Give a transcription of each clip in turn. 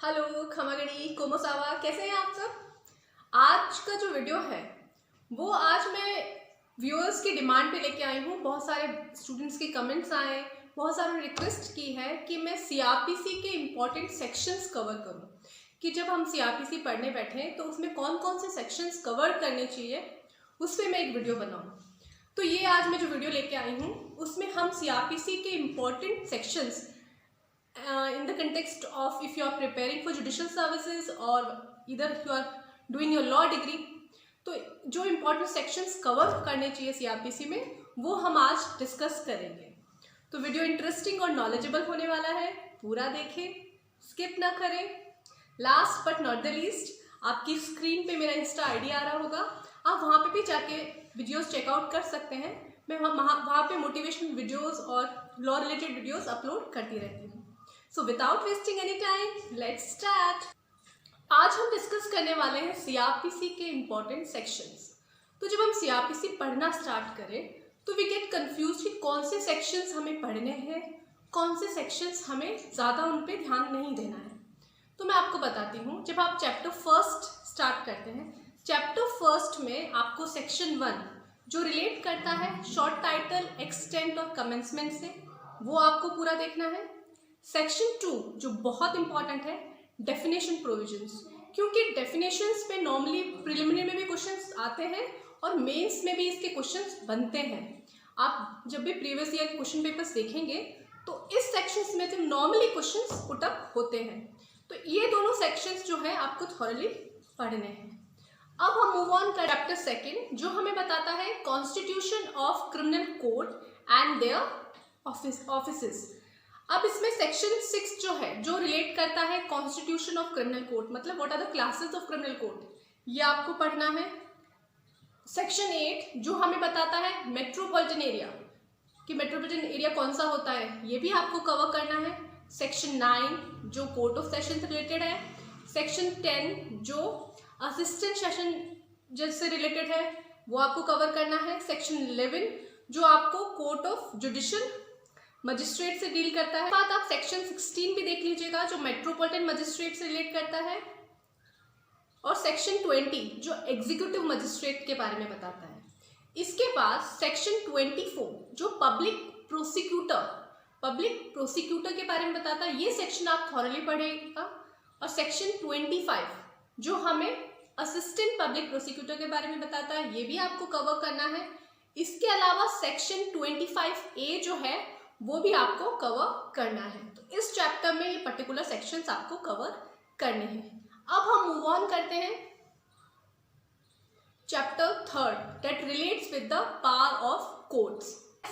Hello खमागणी कोमोसावा, कैसे हैं आप सब। आज का जो वीडियो है वो आज मैं व्यूअर्स की डिमांड पे लेके आई हूँ। बहुत सारे स्टूडेंट्स के कमेंट्स आए, बहुत सारे रिक्वेस्ट की है कि मैं सीआरपीसी के इम्पॉर्टेंट सेक्शंस कवर करूँ, कि जब हम सीआरपीसी पढ़ने बैठे तो उसमें कौन कौन से सेक्शंस कवर करने चाहिए उस पर मैं एक वीडियो बनाऊँ। तो ये आज मैं जो वीडियो लेके आई हूँ उसमें हम सीआरपीसी के important sections in the context of if you are preparing for judicial services or either you are doing your law degree, तो जो इम्पोर्टेंट सेक्शंस कवर करने चाहिए सीआरपीसी में वो हम आज डिस्कस करेंगे। तो वीडियो इंटरेस्टिंग और नॉलेजेबल होने वाला है, पूरा देखें, स्किप ना करें। Last but not the least, आपकी स्क्रीन पे मेरा इंस्टा आईडी आ रहा होगा, आप वहाँ पे भी जाके वीडियोस चेकआउट कर सकते हैं। मैं वहाँ पे मोटिवेशनल वीडियोस और लॉ रिलेटेड वीडियोस अपलोड करती रहती हूँ। So without wasting any time, let's start. आज हम डिस्कस करने वाले हैं सीआरपीसी के इम्पॉर्टेंट सेक्शंस। तो जब हम सीआरपीसी पढ़ना स्टार्ट करें तो वी गेट कंफ्यूज कि कौन से सेक्शंस हमें पढ़ने हैं, कौन से सेक्शंस हमें ज़्यादा उन पे ध्यान नहीं देना है। तो मैं आपको बताती हूँ, जब आप चैप्टर फर्स्ट स्टार्ट करते हैं, चैप्टर फर्स्ट में आपको सेक्शन 1 जो रिलेट करता है शॉर्ट टाइटल, एक्सटेंट और कमेंसमेंट से, वो आपको पूरा देखना है। सेक्शन 2 जो बहुत इंपॉर्टेंट है, डेफिनेशन प्रोविजंस, क्योंकि डेफिनेशंस पे नॉर्मली प्रिलिमिनरी में भी क्वेश्चंस आते हैं और मेंस में भी इसके क्वेश्चंस बनते हैं। आप जब भी प्रीवियस ईयर क्वेश्चन पेपर्स देखेंगे तो इस सेक्शंस में से नॉर्मली क्वेश्चंस पुट अप होते हैं। तो ये दोनों सेक्शंस जो है आपको थॉरली पढ़ने हैं। अब हम मूव ऑन कर चैप्टर सेकेंड, जो हमें बताता है constitution of criminal code and their offices. अब इसमें सेक्शन 6 जो है, जो रिलेट करता है कॉन्स्टिट्यूशन ऑफ क्रिमिनल कोड, मतलब what are the classes of criminal code, ये आपको पढ़ना है। सेक्शन 8 जो हमें बताता है मेट्रोपॉलिटन एरिया, कि मेट्रोपॉलिटन एरिया कौन सा होता है, ये भी आपको कवर करना है। सेक्शन 9 जो कोर्ट ऑफ सेशन से रिलेटेड है। सेक्शन 10 जो असिस्टेंट सेशन जज से रिलेटेड है, वो आपको कवर करना है। सेक्शन 11 जो आपको कोर्ट ऑफ जुडिशियल मजिस्ट्रेट से डील करता है। बाद आप सेक्शन 16 भी देख लीजिएगा जो मेट्रोपॉलिटन मजिस्ट्रेट से रिलेट करता है। और सेक्शन 20 जो एग्जीक्यूटिव मजिस्ट्रेट के बारे में बताता है। इसके बाद सेक्शन 24 जो पब्लिक प्रोसिक्यूटर के बारे में बताता है, ये सेक्शन आप थॉरली पढ़ेगा। और सेक्शन 25 जो हमें असिस्टेंट पब्लिक प्रोसिक्यूटर के बारे में बताता है, ये भी आपको कवर करना है। इसके अलावा सेक्शन 25A जो है वो भी आपको कवर करना है। तो इस चैप्टर में ये पर्टिकुलर सेक्शंस आपको कवर करने हैं। अब हम मूव ऑन करते हैं chapter 3 that relates with the power of courts.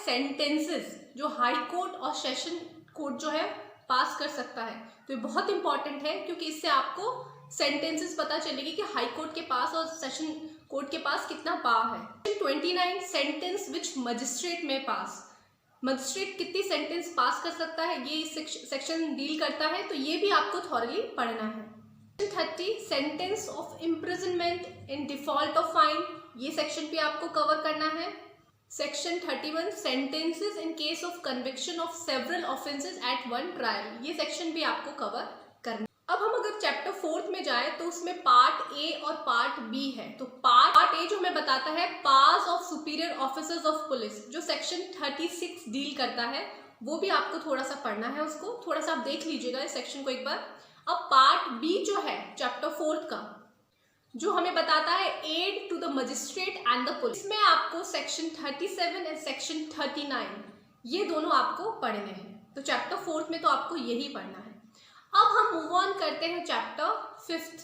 Sentences जो हाई कोर्ट और सेशन कोर्ट जो है पास कर सकता है, तो ये बहुत इंपॉर्टेंट है, क्योंकि इससे आपको सेंटेंसेस पता चलेगी कि हाई कोर्ट के पास और सेशन कोर्ट के पास कितना पावर है। 29 सेंटेंस विच मजिस्ट्रेट में पास, मजिस्ट्रेट कितनी सेंटेंस पास कर सकता है, ये सेक्शन डील करता है, तो ये भी आपको थॉरली पढ़ना है। 30 sentence of imprisonment in default of fine, ये सेक्शन भी आपको कवर करना है। Section 31 sentences in case of conviction of several offences at one trial, ये सेक्शन भी आपको कवर करना। अब हम अगर चैप्टर 4 में जाए तो उसमें पार्ट ए और पार्ट बी है। तो पार्ट ए जो हमें बताता है powers of superior officers of police, जो सेक्शन 36 डील करता है, वो भी आपको थोड़ा सा पढ़ना है, उसको थोड़ा सा आप देख लीजिएगा इस सेक्शन को एक बार। अब पार्ट बी जो है चैप्टर 4 का, जो हमें बताता है aid to the magistrate and the police, में आपको सेक्शन 37 एंड सेक्शन 39 ये दोनों आपको पढ़ने हैं। तो चैप्टर 4 में तो आपको यही पढ़ना है। अब हम मूव ऑन करते हैं चैप्टर 5।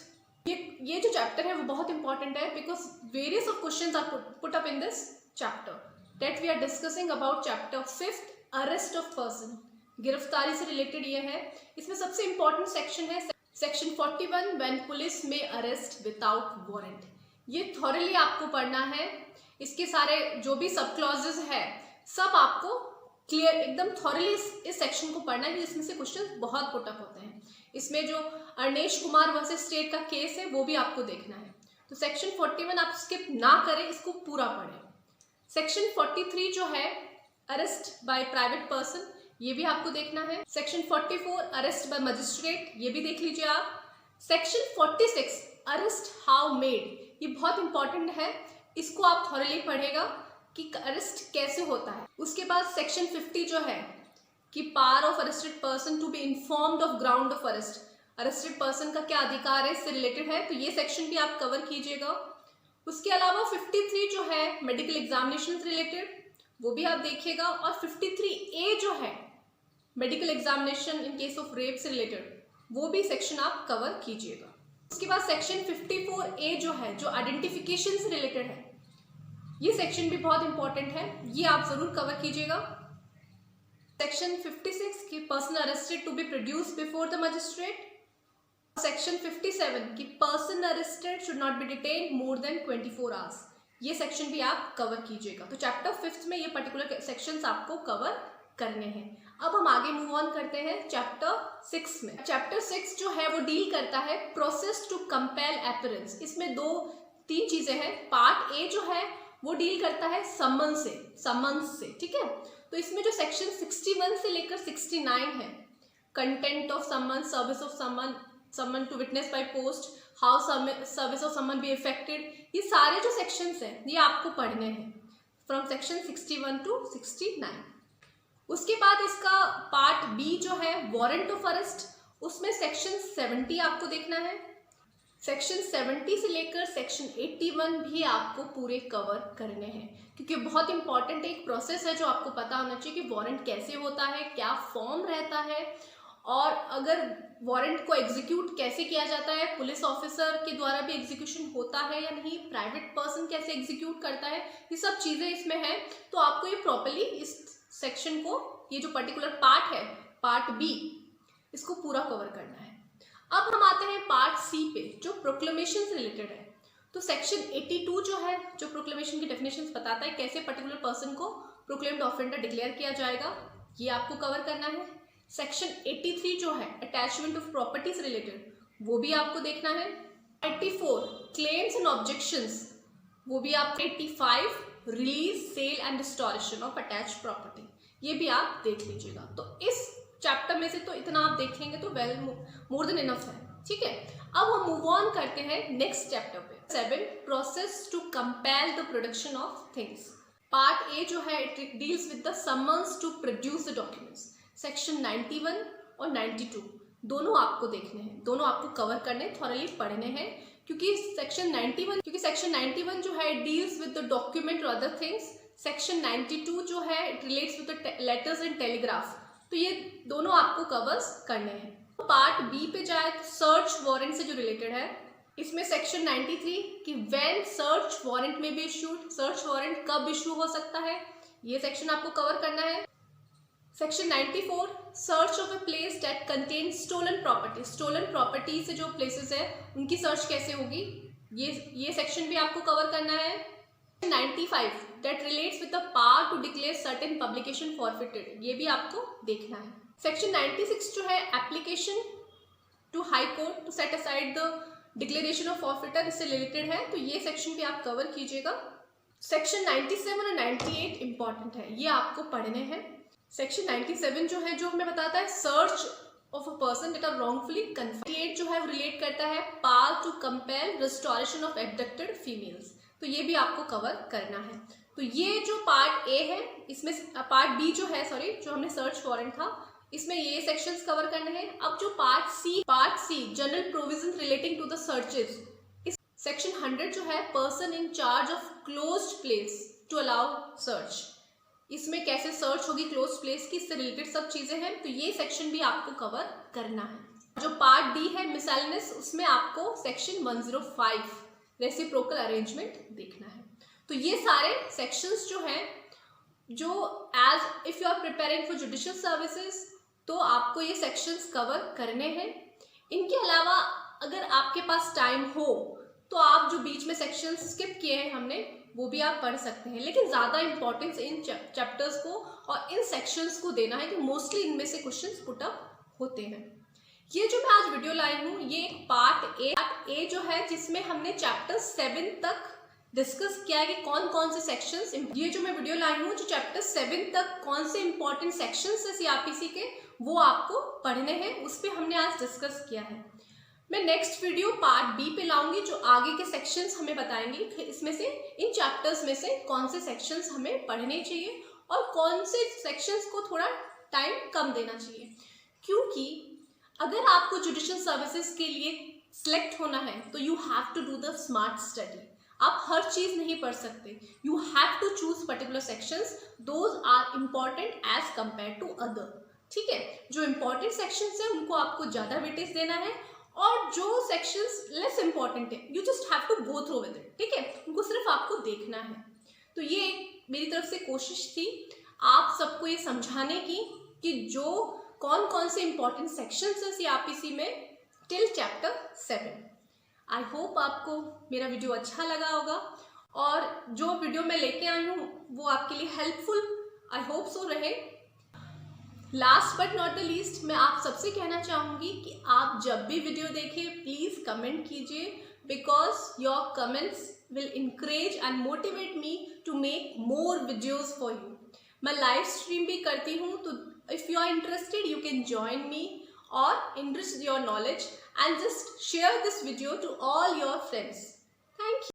ये जो चैप्टर है वो बहुत इंपॉर्टेंट है, because various of questions are put up in this chapter that we are discussing about chapter 5, arrest of person, गिरफ्तारी से रिलेटेड ये है। इसमें सबसे इंपॉर्टेंट सेक्शन है section 41 when police may arrest without warrant, ये थॉरली आपको पढ़ना है। इसके सारे जो भी सब क्लॉजेस है सब आपको क्लियर एकदम थॉरली इस सेक्शन को पढ़ना है, इसमें से क्वेश्चन बहुत पुट अप होते हैं। इसमें जो अरनेश कुमार वर्सेस स्टेट का केस है वो भी आपको देखना है। तो सेक्शन 41 आप स्किप ना करें, इसको पूरा पढ़ें। सेक्शन 43 जो है अरेस्ट बाय प्राइवेट पर्सन, ये भी आपको देखना है। सेक्शन 44 अरेस्ट बाय मजिस्ट्रेट, ये भी देख लीजिए आप। सेक्शन 46 अरेस्ट हाउ मेड, ये बहुत इंपॉर्टेंट है, इसको आप थॉरली पढ़ेगा कि अरेस्ट कैसे होता है। उसके बाद सेक्शन 50 जो है कि power of arrested person to be informed of ground of arrest, arrested person का क्या अधिकार है, इससे रिलेटेड है, तो ये सेक्शन भी आप कवर कीजिएगा। उसके अलावा 53 जो है मेडिकल एग्जामिनेशन से रिलेटेड, वो भी आप देखिएगा। और 53A जो है medical examination in case of rape से रिलेटेड, वो भी सेक्शन आप कवर कीजिएगा। उसके बाद सेक्शन 54A जो है, जो आइडेंटिफिकेशन से रिलेटेड है, ये सेक्शन भी बहुत इंपॉर्टेंट है, ये आप जरूर कवर कीजिएगा। सेक्शन 56 की person arrested to be produce before the magistrate. Section 57 की person arrested should not be detain more than 24 hours, ये सेक्शन भी आप कवर कीजिएगा। तो चैप्टर 5 में ये पर्टिकुलर सेक्शंस आपको कवर करने हैं। अब हम आगे मूव ऑन करते हैं चैप्टर 6 में। चैप्टर 6 जो है वो डील करता है प्रोसेस टू कंपेल अपीयरेंस। इसमें 2-3 चीजें हैं। पार्ट ए जो है वो डील करता है समन्स से, ठीक है। तो इसमें जो सेक्शन 61 से लेकर 69 है, content of summon, service of summon to witness by post, how service of summon be effected, ये सारे जो सेक्शंस हैं ये आपको पढ़ने हैं फ्रॉम सेक्शन 61 टू 69। उसके बाद इसका पार्ट बी जो है वारंट ऑफ अरेस्ट, उसमें सेक्शन 70 आपको देखना है। सेक्शन 70 से लेकर सेक्शन 81 भी आपको पूरे कवर करने हैं, क्योंकि बहुत इंपॉर्टेंट एक प्रोसेस है जो आपको पता होना चाहिए कि वारंट कैसे होता है, क्या फॉर्म रहता है, और अगर वारंट को एग्जीक्यूट कैसे किया जाता है, पुलिस ऑफिसर के द्वारा भी एग्जीक्यूशन होता है या नहीं, प्राइवेट पर्सन कैसे एग्जीक्यूट करता है, ये सब चीज़ें इसमें हैं। तो आपको ये प्रॉपरली इस सेक्शन को, ये जो पर्टिकुलर पार्ट है पार्ट बी, इसको पूरा कवर करना है। अब हम आते हैं पार्ट सी पे जो प्रोक्लेमेशन से रिलेटेड है। तो सेक्शन 82 जो है, जो प्रोक्लेमेशन की डेफिनेशंस बताता है कैसे पर्टिकुलर पर्सन को प्रोक्लेम्ड ऑफेंडर डिक्लेयर किया जाएगा, ये आपको कवर करना है। सेक्शन 83 जो है अटैचमेंट ऑफ प्रॉपर्टी से रिलेटेड, वो भी आपको देखना है। 84 क्लेम्स एंड ऑब्जेक्शंस, वो भी आपको। 85 release, sale and restoration of attached property, ये भी आप देख लीजिएगा। तो इस चैप्टर में से तो इतना आप देखेंगे तो वेल मोर देन इनफ है, ठीक है। अब हम मूव ऑन करते हैं नेक्स्ट चैप्टर पे। 7 process to compel the production of things. Part A जो है it deals with the summons to produce the documents. Section 91 और 92 दोनों आपको देखने हैं, दोनों आपको कवर करने, थॉरली पढ़ने हैं, क्योंकि सेक्शन 91 जो है डील्स विद द डॉक्यूमेंट और अदर थिंग्स। सेक्शन 92 जो है it relates with the letters and telegraph. तो ये दोनों आपको कवर्स करने हैं। पार्ट बी पे जाए तो सर्च वारंट से जो रिलेटेड है, इसमें सेक्शन 93 कि व्हेन सर्च वारंट में भी इशूड, सर्च वारंट कब इशू हो सकता है, ये सेक्शन आपको कवर करना है। Section 94 search of a place that contain stolen property, stolen property से जो प्लेसेस है उनकी सर्च कैसे होगी, ये सेक्शन भी आपको कवर करना है। 95 that relates with the power to declare certain publication forfeited, ये भी आपको देखना है। सेक्शन 96 जो है application to high court to set aside the declaration of forfeiture, इससे रिलेटेड है, तो ये सेक्शन भी आप कवर कीजिएगा। सेक्शन 97 और 98 इंपॉर्टेंट है, ये आपको पढ़ने हैं। सेक्शन 97 जो है जो हमें बताता है search of a person that are wrongfully confined. 98 जो है वो रिलेट करता है power to compel restoration of abducted females, तो ये भी आपको कवर करना है। तो ये जो पार्ट ए है, इसमें पार्ट बी जो है, सॉरी, जो हमने सर्च वारंट था, इसमें ये सेक्शंस कवर करने हैं। अब जो part C general provisions relating to the searches, इस सेक्शन 100 जो है person in charge of closed place to allow search, इसमें कैसे सर्च होगी क्लोज प्लेस की, इससे रिलेटेड सब चीजें हैं, तो ये सेक्शन भी आपको कवर करना है। जो पार्ट डी है मिसलेनियस, उसमें आपको सेक्शन 105 रेसिप्रोकल अरेंजमेंट देखना है। तो ये सारे सेक्शंस जो हैं, जो as if you are preparing for judicial services, तो आपको ये सेक्शंस कवर करने हैं। इनके अलावा अगर आपके पास टाइम हो तो आप जो बीच में सेक्शंस स्किप किए हैं हमने, वो भी आप पढ़ सकते हैं, लेकिन ज़्यादा इंपॉर्टेंस इन चैप्टर्स को और इन सेक्शंस को देना है कि मोस्टली इनमें से क्वेश्चंस पुट अप होते हैं। ये जो मैं आज वीडियो लाई हूँ, ये एक पार्ट ए जो है जिसमें हमने चैप्टर 7 तक डिस्कस किया है कि कौन कौन से सेक्शंस, ये जो मैं वीडियो लाई हूँ जो चैप्टर 7 तक कौन से इंपॉर्टेंट सेक्शंस है सीआरपीसी के वो आपको पढ़ने हैं, उस पर हमने आज डिस्कस किया है। मैं नेक्स्ट वीडियो पार्ट बी पे लाऊंगी जो आगे के सेक्शंस हमें बताएंगे इसमें से, इन चैप्टर्स में से कौन से सेक्शंस हमें पढ़ने चाहिए और कौन से सेक्शंस को थोड़ा टाइम कम देना चाहिए। क्योंकि अगर आपको जुडिशियल सर्विसेज के लिए सिलेक्ट होना है तो you have to do the smart study. आप हर चीज नहीं पढ़ सकते, you have to choose particular sections, those are important as compare to other. ठीक है, जो इम्पॉर्टेंट सेक्शंस है उनको आपको ज्यादा वेटेज देना है और जो सेक्शंस लेस इंपॉर्टेंट है you just have to go through with it. ठीक है, उनको सिर्फ आपको देखना है। तो ये मेरी तरफ से कोशिश थी आप सबको ये समझाने की कि जो कौन कौन से इंपॉर्टेंट सेक्शंस है सीआरपीसी में टिल चैप्टर 7। आई होप आपको मेरा वीडियो अच्छा लगा होगा और जो वीडियो मैं लेके आई हूँ वो आपके लिए हेल्पफुल आई होप सो रहे। Last but not the least, मैं आप सबसे कहना चाहूँगी कि आप जब भी वीडियो देखें प्लीज़ कमेंट कीजिए, because your comments will encourage and motivate me to make more videos for you. मैं लाइव स्ट्रीम भी करती हूँ, तो if you are interested you can join me और enrich your knowledge and just share this video to all your friends.